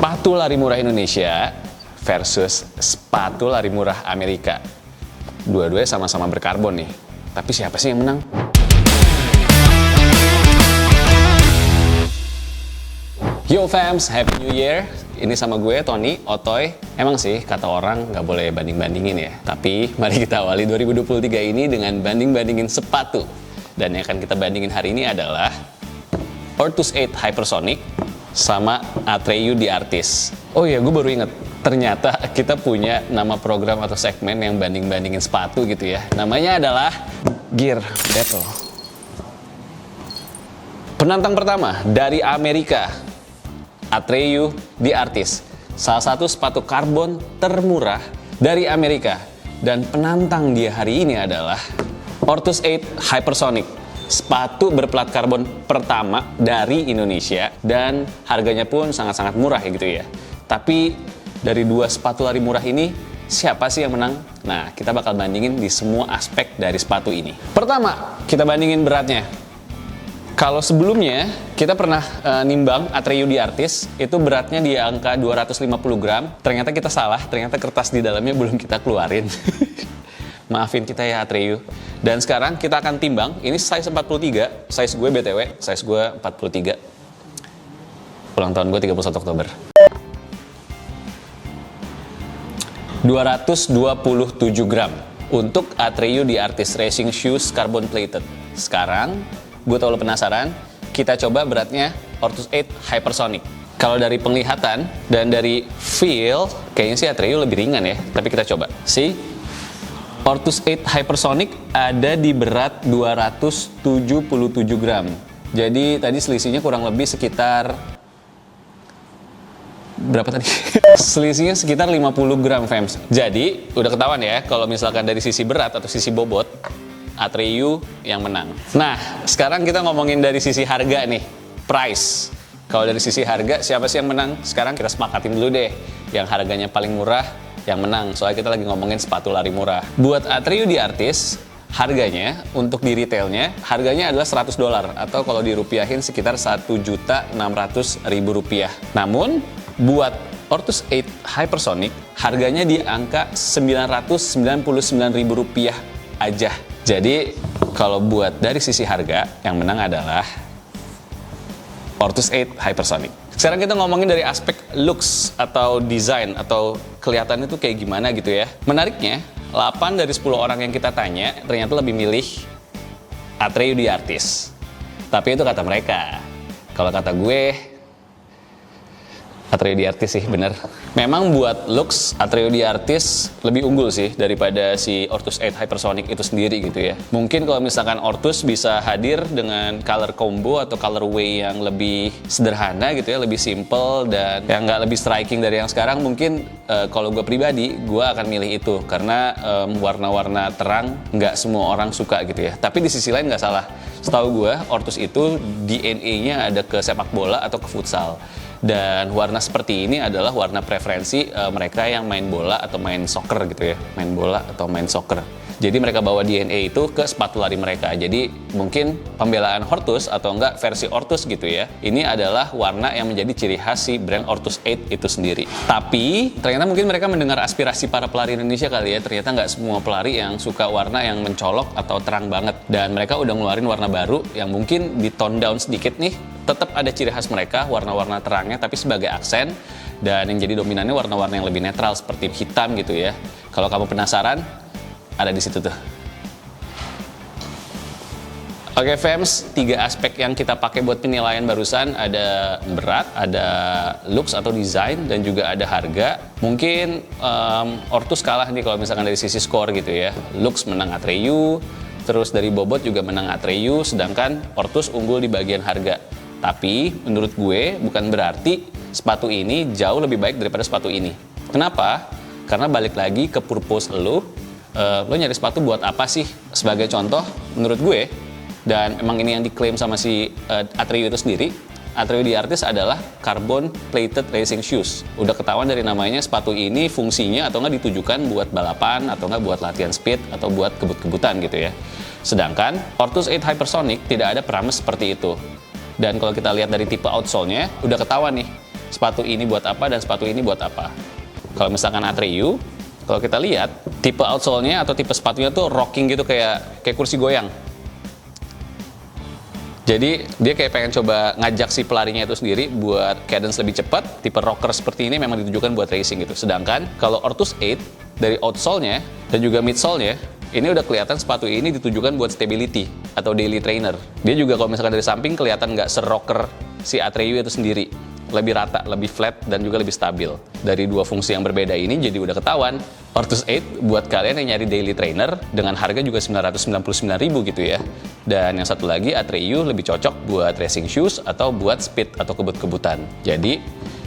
Sepatu lari murah Indonesia versus sepatu lari murah Amerika. Dua-duanya sama-sama berkarbon nih. Tapi siapa sih yang menang? Yo fams, Happy New Year. Ini sama gue, Tony, Otoy. Emang sih, kata orang nggak boleh banding-bandingin ya. Tapi mari kita awali 2023 ini dengan banding-bandingin sepatu. Dan yang akan kita bandingin hari ini adalah Ortus 8 Hypersonic sama Atreyu The Artist. Oh iya, gue baru inget. Ternyata kita punya nama program atau segmen yang banding-bandingin sepatu gitu ya. Namanya adalah Gear Battle. Penantang pertama dari Amerika, Atreyu The Artist. Salah satu sepatu karbon termurah dari Amerika. Dan penantang dia hari ini adalah Ortus 8 Hypersonic. Sepatu berplat karbon pertama dari Indonesia dan harganya pun sangat-sangat murah ya gitu ya. Tapi dari dua sepatu lari murah ini, siapa sih yang menang? Nah, kita bakal bandingin di semua aspek dari sepatu ini. Pertama, kita bandingin beratnya. Kalau sebelumnya kita pernah nimbang Atreyu The Artist, itu beratnya di angka 250 gram. Ternyata kita salah, ternyata kertas di dalamnya belum kita keluarin. Maafin kita ya Atreyu. Dan sekarang kita akan timbang, ini size 43, size gue BTW, size gue 43. Ulang tahun gue 31 Oktober. 227 gram untuk Atreyu The Artist Racing Shoes Carbon Plated. Sekarang, gue tau lo penasaran, kita coba beratnya Ortus 8 Hypersonic. Kalau dari penglihatan dan dari feel, kayaknya sih Atreyu lebih ringan ya. Tapi kita coba. Ortus 8 Hypersonic ada di berat 277 gram. Jadi tadi selisihnya kurang lebih sekitar berapa tadi? Selisihnya sekitar 50 gram fams. Jadi udah ketahuan ya kalau misalkan dari sisi berat atau sisi bobot, Atreyu yang menang. Nah, sekarang kita ngomongin dari sisi harga nih, price. Kalau dari sisi harga, siapa sih yang menang? Sekarang kita sepakatin dulu deh, yang harganya paling murah yang menang. Soalnya kita lagi ngomongin sepatu lari murah. Buat Atreyu The Artist, harganya untuk di retailnya, harganya adalah $100 atau kalau dirupiahin sekitar Rp1.600.000. Namun, buat Ortus 8 Hypersonic, harganya di angka Rp999.000 aja. Jadi, kalau buat dari sisi harga, yang menang adalah Ortus 8 Hypersonic. Sekarang kita ngomongin dari aspek looks atau desain atau kelihatannya tuh kayak gimana gitu ya. Menariknya, 8 dari 10 orang yang kita tanya ternyata lebih milih Atreyu The Artist. Tapi itu kata mereka. Kalau kata gue, Atreyu The Artist sih bener. Memang buat looks, Atreyu The Artist lebih unggul sih daripada si Ortus 8 Hypersonic itu sendiri gitu ya. Mungkin kalau misalkan Ortus bisa hadir dengan color combo atau colorway yang lebih sederhana gitu ya, lebih simple dan yang nggak lebih striking dari yang sekarang, mungkin kalau gue pribadi, gue akan milih itu. Karena warna-warna terang nggak semua orang suka gitu ya. Tapi di sisi lain nggak salah. Setahu gue, Ortus itu DNA-nya ada ke sepak bola atau ke futsal. Dan warna seperti ini adalah warna preferensi mereka yang main bola atau main soccer gitu ya. Main bola atau main soccer. Jadi mereka bawa DNA itu ke sepatu lari mereka. Jadi mungkin pembelaan Ortus atau enggak versi Ortus gitu ya. Ini adalah warna yang menjadi ciri khas si brand Ortus 8 itu sendiri. Tapi ternyata mungkin mereka mendengar aspirasi para pelari Indonesia kali ya. Ternyata nggak semua pelari yang suka warna yang mencolok atau terang banget. Dan mereka udah ngeluarin warna baru yang mungkin di tone down sedikit nih. Tetap ada ciri khas mereka, warna-warna terangnya tapi sebagai aksen. Dan yang jadi dominannya warna-warna yang lebih netral seperti hitam gitu ya. Kalau kamu penasaran, ada di situ tuh. Oke fams, 3 aspek yang kita pakai buat penilaian barusan, ada berat, ada looks atau desain, dan juga ada harga. Mungkin Ortus kalah nih kalau misalkan dari sisi skor gitu ya. Looks menang Atreyu, terus dari bobot juga menang Atreyu, sedangkan Ortus unggul di bagian harga. Tapi menurut gue bukan berarti sepatu ini jauh lebih baik daripada sepatu ini. Kenapa? Karena balik lagi ke purpose lo nyari sepatu buat apa sih? Sebagai contoh, menurut gue, dan emang ini yang diklaim sama si Atreyu itu sendiri, Atreyu The Artist adalah carbon plated racing shoes. Udah ketahuan dari namanya, sepatu ini fungsinya atau nggak ditujukan buat balapan, atau nggak buat latihan speed, atau buat kebut-kebutan gitu ya. Sedangkan Ortus 8 Hypersonic tidak ada perames seperti itu. Dan kalau kita lihat dari tipe outsole-nya, udah ketahuan nih, sepatu ini buat apa dan sepatu ini buat apa. Kalau misalkan Atreyu, kalau kita lihat tipe outsole-nya atau tipe sepatunya tuh rocking gitu, kayak kursi goyang. Jadi dia kayak pengen coba ngajak si pelarinya itu sendiri buat cadence lebih cepat. Tipe rocker seperti ini memang ditujukan buat racing gitu. Sedangkan kalau Ortus 8 dari outsole-nya dan juga midsole-nya, ini udah kelihatan sepatu ini ditujukan buat stability atau daily trainer. Dia juga kalau misalkan dari samping kelihatan nggak serocker si Atreyu itu sendiri. Lebih rata, lebih flat, dan juga lebih stabil. Dari dua fungsi yang berbeda ini jadi udah ketahuan. Ortus 8 buat kalian yang nyari daily trainer dengan harga juga 999.000 gitu ya. Dan yang satu lagi Atreyu lebih cocok buat racing shoes atau buat speed atau kebut-kebutan. Jadi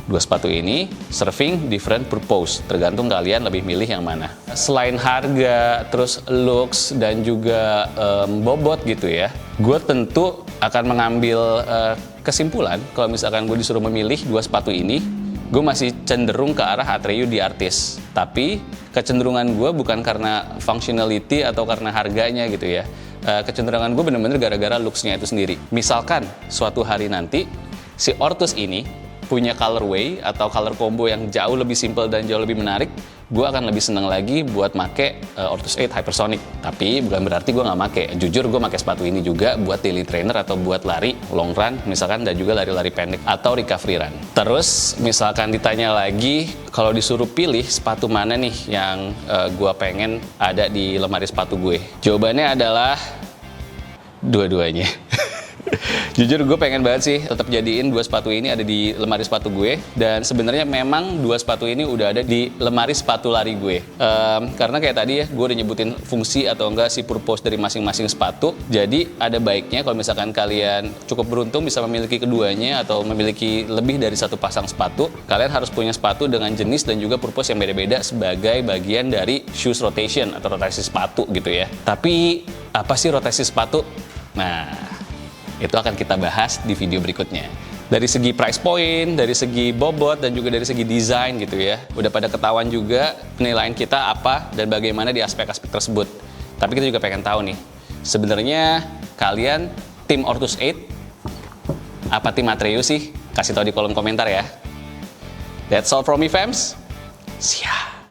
dua sepatu ini serving different purpose, tergantung kalian lebih milih yang mana. Selain harga, terus looks, dan juga bobot gitu ya, gue tentu akan mengambil kesimpulan kalau misalkan gue disuruh memilih dua sepatu ini, gue masih cenderung ke arah Atreyu di Artis. Tapi kecenderungan gue bukan karena functionality atau karena harganya gitu ya. Kecenderungan gue bener-bener gara-gara looks-nya itu sendiri. Misalkan suatu hari nanti si Ortus ini punya colorway atau color combo yang jauh lebih simple dan jauh lebih menarik, gue akan lebih seneng lagi buat make Ortus 8 Hypersonic. Tapi bukan berarti gue nggak make. Jujur gue make sepatu ini juga buat daily trainer atau buat lari long run misalkan, dan juga lari-lari pendek atau recovery run. Terus misalkan ditanya lagi, kalau disuruh pilih sepatu mana nih yang gue pengen ada di lemari sepatu gue, jawabannya adalah dua-duanya. Jujur gue pengen banget sih tetap jadiin dua sepatu ini ada di lemari sepatu gue. Dan sebenarnya memang dua sepatu ini udah ada di lemari sepatu lari gue. Karena kayak tadi ya, gue udah nyebutin fungsi atau enggak si purpose dari masing-masing sepatu. Jadi ada baiknya kalau misalkan kalian cukup beruntung bisa memiliki keduanya atau memiliki lebih dari satu pasang sepatu, kalian harus punya sepatu dengan jenis dan juga purpose yang beda-beda sebagai bagian dari shoes rotation atau rotasi sepatu gitu ya. Tapi apa sih rotasi sepatu? Nah, itu akan kita bahas di video berikutnya. Dari segi price point, dari segi bobot, dan juga dari segi desain gitu ya. Udah pada ketahuan juga penilaian kita apa dan bagaimana di aspek-aspek tersebut. Tapi kita juga pengen tahu nih, sebenarnya kalian tim Ortus 8 apa tim Atreyu sih? Kasih tahu di kolom komentar ya. That's all from me fams. See ya.